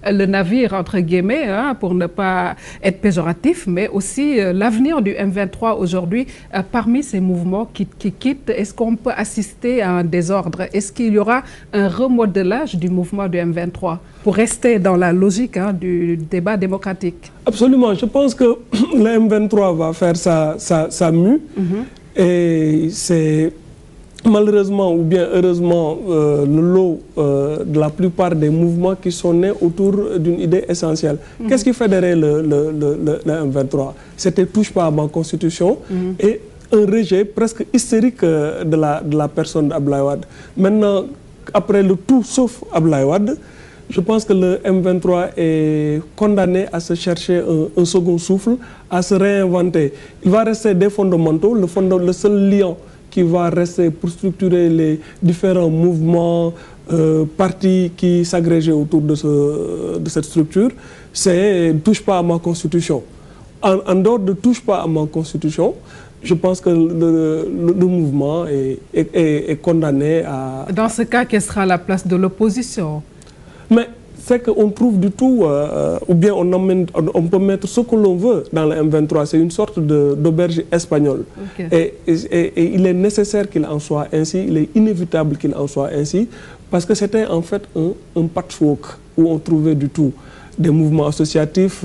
le navire, entre guillemets, hein, pour ne pas être péjoratif, mais aussi l'avenir du M23 aujourd'hui, parmi ces mouvements qui quittent, est-ce qu'on peut assister à un désordre? Est-ce qu'il y aura un remodelage du mouvement du M23 pour rester dans la logique du débat démocratique? Absolument, je pense que le M23 va faire sa mue et c'est... Malheureusement ou bien heureusement, le lot de la plupart des mouvements qui sont nés autour d'une idée essentielle. Qu'est-ce qui fédérait le M23? C'était touche pas à ma constitution et un rejet presque hystérique de la personne d'Abdoulaye Wade. Maintenant, après le tout sauf Abdoulaye Wade, je pense que le M23 est condamné à se chercher un second souffle, à se réinventer. Il va rester des fondamentaux, le seul lien qui va rester pour structurer les différents mouvements, partis qui s'agrégeaient autour de cette structure, c'est « touche pas à ma constitution ». En dehors de « touche pas à ma constitution », je pense que le mouvement est condamné à... Dans ce cas, quelle sera la place de l'opposition? Mais c'est qu'on trouve du tout, ou bien on peut mettre ce que l'on veut dans le M23. C'est une sorte d'auberge espagnole. Okay. Et il est nécessaire qu'il en soit ainsi, il est inévitable qu'il en soit ainsi, parce que c'était en fait un patchwork où on trouvait du tout. Des mouvements associatifs,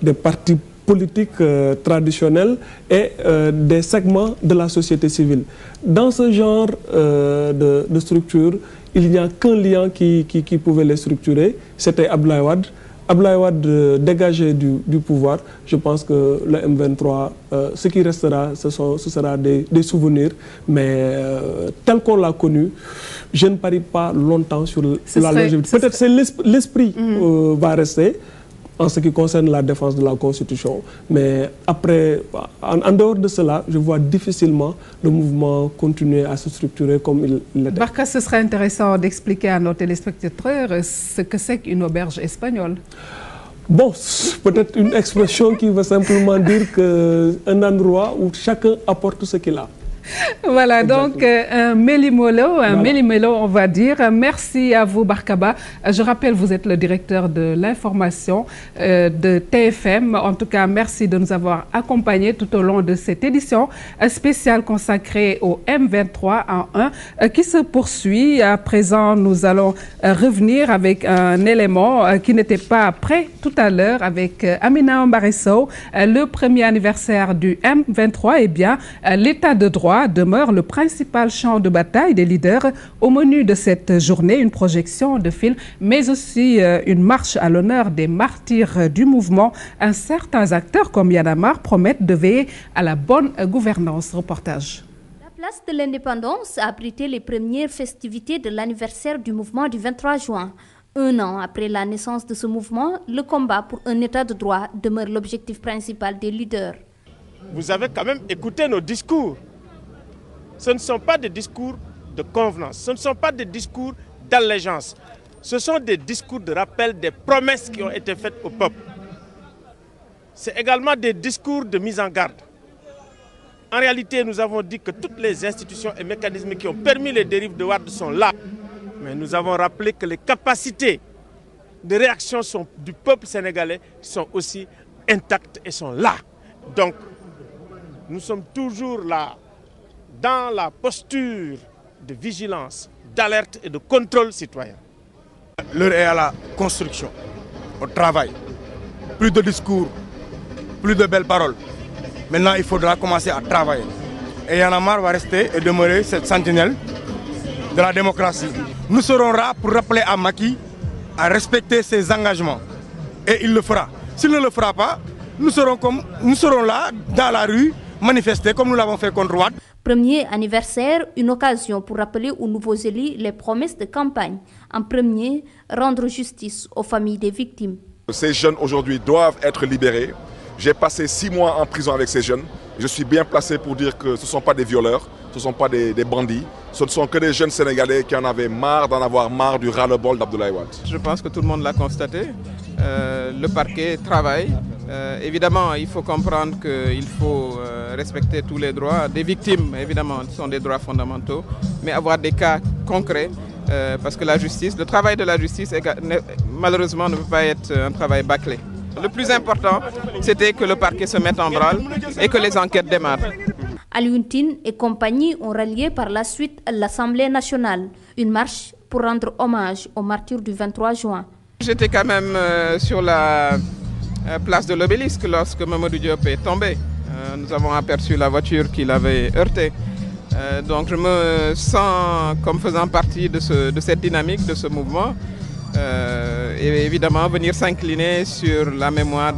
des partis politiques traditionnels et des segments de la société civile. Dans ce genre de structure, il n'y a qu'un lien qui pouvait les structurer, c'était Abdoulaye Wade. Abdoulaye Wade dégagé du pouvoir. Je pense que le M23, ce qui restera, ce sera des souvenirs, mais tel qu'on l'a connu, je ne parie pas longtemps sur la longévité. Peut-être que l'esprit va rester, en ce qui concerne la défense de la Constitution. Mais après, en dehors de cela, je vois difficilement le mouvement continuer à se structurer comme il l'était. Barka, ce serait intéressant d'expliquer à nos téléspectateurs ce que c'est qu'une auberge espagnole. Bon, peut-être une expression qui veut simplement dire qu'un endroit où chacun apporte ce qu'il a. Voilà, donc un méli-mélo, on va dire. Merci à vous, Barkaba. Je rappelle, vous êtes le directeur de l'information de TFM. En tout cas, merci de nous avoir accompagnés tout au long de cette édition spéciale consacrée au M23 en 1 qui se poursuit. À présent, nous allons revenir avec un élément qui n'était pas prêt tout à l'heure avec Amina Mbaresso. Le premier anniversaire du M23, eh bien, l'état de droit demeure le principal champ de bataille des leaders. Au menu de cette journée, une projection de film, mais aussi une marche à l'honneur des martyrs du mouvement. Certains acteurs comme Y'en a marre promettent de veiller à la bonne gouvernance. Reportage. La place de l'Indépendance a abrité les premières festivités de l'anniversaire du mouvement du 23 juin. Un an après la naissance de ce mouvement, le combat pour un état de droit demeure l'objectif principal des leaders. Vous avez quand même écouté nos discours. Ce ne sont pas des discours de convenance, ce ne sont pas des discours d'allégeance. Ce sont des discours de rappel des promesses qui ont été faites au peuple. C'est également des discours de mise en garde. En réalité, nous avons dit que toutes les institutions et mécanismes qui ont permis les dérives de Wade sont là. Mais nous avons rappelé que les capacités de réaction du peuple sénégalais sont aussi intactes et sont là. Donc, nous sommes toujours là, dans la posture de vigilance, d'alerte et de contrôle citoyen. L'heure est à la construction, au travail. Plus de discours, plus de belles paroles. Maintenant, il faudra commencer à travailler. Et Y'en a marre va rester et demeurer cette sentinelle de la démocratie. Nous serons là pour rappeler à Macky à respecter ses engagements. Et il le fera. S'il ne le fera pas, nous serons là, dans la rue, manifester comme nous l'avons fait contre Wade. Premier anniversaire, une occasion pour rappeler aux nouveaux élus les promesses de campagne. En premier, rendre justice aux familles des victimes. Ces jeunes aujourd'hui doivent être libérés. J'ai passé 6 mois en prison avec ces jeunes. Je suis bien placé pour dire que ce ne sont pas des violeurs, ce ne sont pas des bandits. Ce ne sont que des jeunes Sénégalais qui en avaient marre d'en avoir marre du ras-le-bol d'Abdoulaye Wade. Je pense que tout le monde l'a constaté. Le parquet travaille. Évidemment, il faut comprendre qu'il faut respecter tous les droits des victimes. Évidemment, ce sont des droits fondamentaux, mais avoir des cas concrets, parce que la justice, le travail de la justice malheureusement ne peut pas être un travail bâclé. Le plus important, c'était que le parquet se mette en branle et que les enquêtes démarrent. Alioune Tine et compagnie ont rallié par la suite l'Assemblée nationale. Une marche pour rendre hommage aux martyrs du 23 juin. J'étais quand même sur la place de l'Obélisque lorsque Mamadou Diop est tombé. Nous avons aperçu la voiture qui l'avait heurté. Donc je me sens comme faisant partie de cette dynamique, de ce mouvement. Et évidemment venir s'incliner sur la mémoire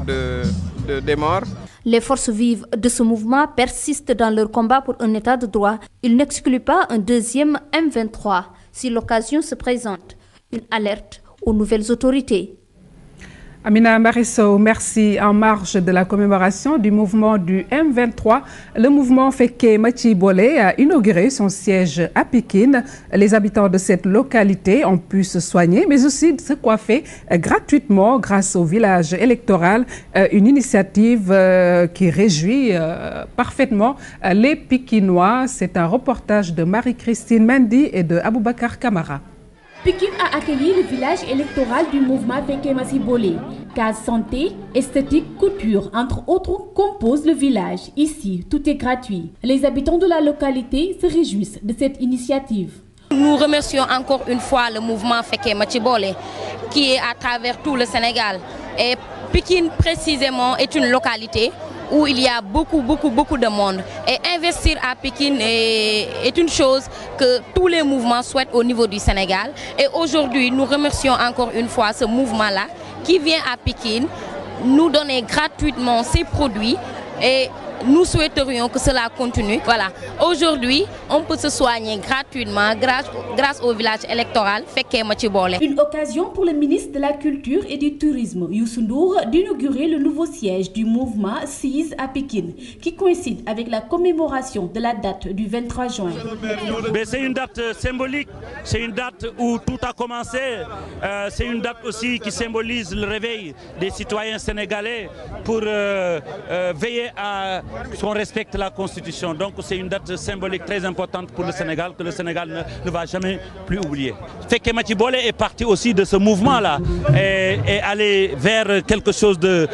des morts. Les forces vives de ce mouvement persistent dans leur combat pour un état de droit. Ils n'excluent pas un deuxième M23 si l'occasion se présente. Une alerte aux nouvelles autorités. Amina Marisso, merci. En marge de la commémoration du mouvement du M23, le mouvement Fekke Mathi Bolé a inauguré son siège à Pikine. Les habitants de cette localité ont pu se soigner, mais aussi se coiffer gratuitement grâce au village électoral. Une initiative qui réjouit parfaitement les Pikinois. C'est un reportage de Marie-Christine Mendy et de Aboubakar Kamara. Pikine a accueilli le village électoral du mouvement Fekke Mathi Bolé. Case santé, esthétique, couture, entre autres, composent le village. Ici, tout est gratuit. Les habitants de la localité se réjouissent de cette initiative. Nous remercions encore une fois le mouvement Fekke Mathi Bolé qui est à travers tout le Sénégal. Et Pikine précisément est une localité où il y a beaucoup de monde. Et investir à Pikine est une chose que tous les mouvements souhaitent au niveau du Sénégal. Et aujourd'hui, nous remercions encore une fois ce mouvement-là qui vient à Pikine nous donner gratuitement ses produits et nous souhaiterions que cela continue. Voilà. Aujourd'hui, on peut se soigner gratuitement grâce au village électoral Fekke Mathi Bolé. Une occasion pour le ministre de la Culture et du Tourisme, Youssou Ndour, d'inaugurer le nouveau siège du mouvement CIS à Pikine, qui coïncide avec la commémoration de la date du 23 juin. C'est une date symbolique, c'est une date où tout a commencé, c'est une date aussi qui symbolise le réveil des citoyens sénégalais pour veiller à qu'on respecte la Constitution. Donc c'est une date symbolique très importante pour le Sénégal, que le Sénégal ne va jamais plus oublier. Fekke Mathi Bolé est parti aussi de ce mouvement-là et aller vers quelque chose de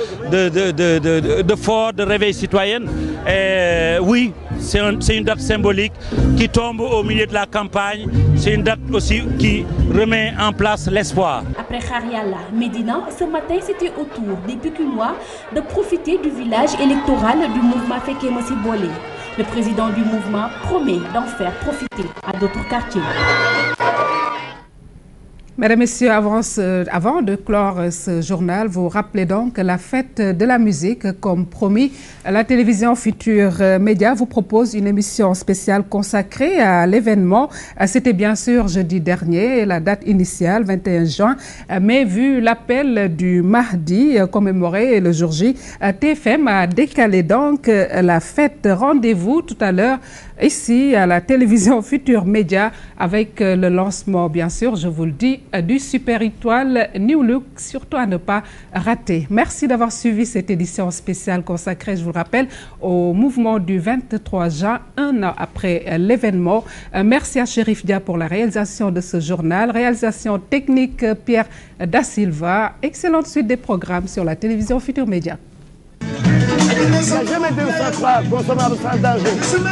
fort, de réveil citoyen. Et oui, c'est une date symbolique qui tombe au milieu de la campagne. C'est une date aussi qui remet en place l'espoir. Après Khariala, Médina, ce matin c'était au tour des Pikinois de profiter du village électoral du mouvement Fekke Mathi Bolé. Le président du mouvement promet d'en faire profiter à d'autres quartiers. Mesdames, Messieurs, avant de clore ce journal, vous rappelez donc la fête de la musique. Comme promis, la télévision Futur Média vous propose une émission spéciale consacrée à l'événement. C'était bien sûr jeudi dernier, la date initiale, 21 juin. Mais vu l'appel du mardi commémoré le jour J, TFM a décalé donc la fête. Rendez-vous tout à l'heure ici à la télévision Futur Média avec le lancement, bien sûr, je vous le dis, du Super Étoile New Look, surtout à ne pas rater. Merci d'avoir suivi cette édition spéciale consacrée, je vous le rappelle, au mouvement du 23 juin, un an après l'événement. Merci à Chérif Dia pour la réalisation de ce journal. Réalisation technique Pierre Da Silva. Excellente suite des programmes sur la télévision Futur Média. Il n'y a jamais 203 consommables sans danger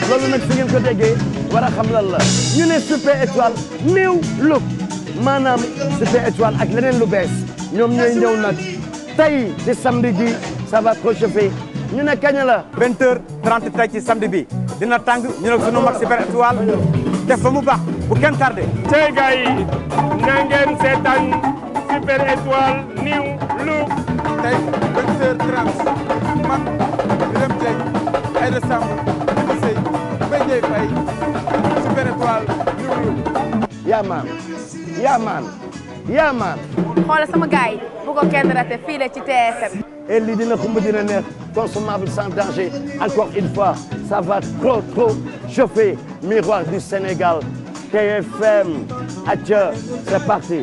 loolu nag fi ngeen ko déggee war a xam lan la ñu ne Super Étoile New Look maanaam Super Étoile ak leneen lu bees ñoom ñooy ñëw nag tey ci samedi bi ça va trop chauffer ñu ne kañ la 20h30 tey ci samedi bi dina tàng ñu ne sunu mag Super Étoile def ba mu baax bu kenn tardé. tey gars yi na ngeen seetaan Super Étoile New Look tey 20h30 man Birame Dieng Aïda Samb Dima Sey Mbaye Dieye Faye Super Étoile New Look. yaa maan xoolal sama gars yi bu ko kenn raté fii la ci TFM. et lii dina xumb dina neex consommable sans danger encore une fois ça va trop chauffer miroir du Sénégal TFM atia c'est parti.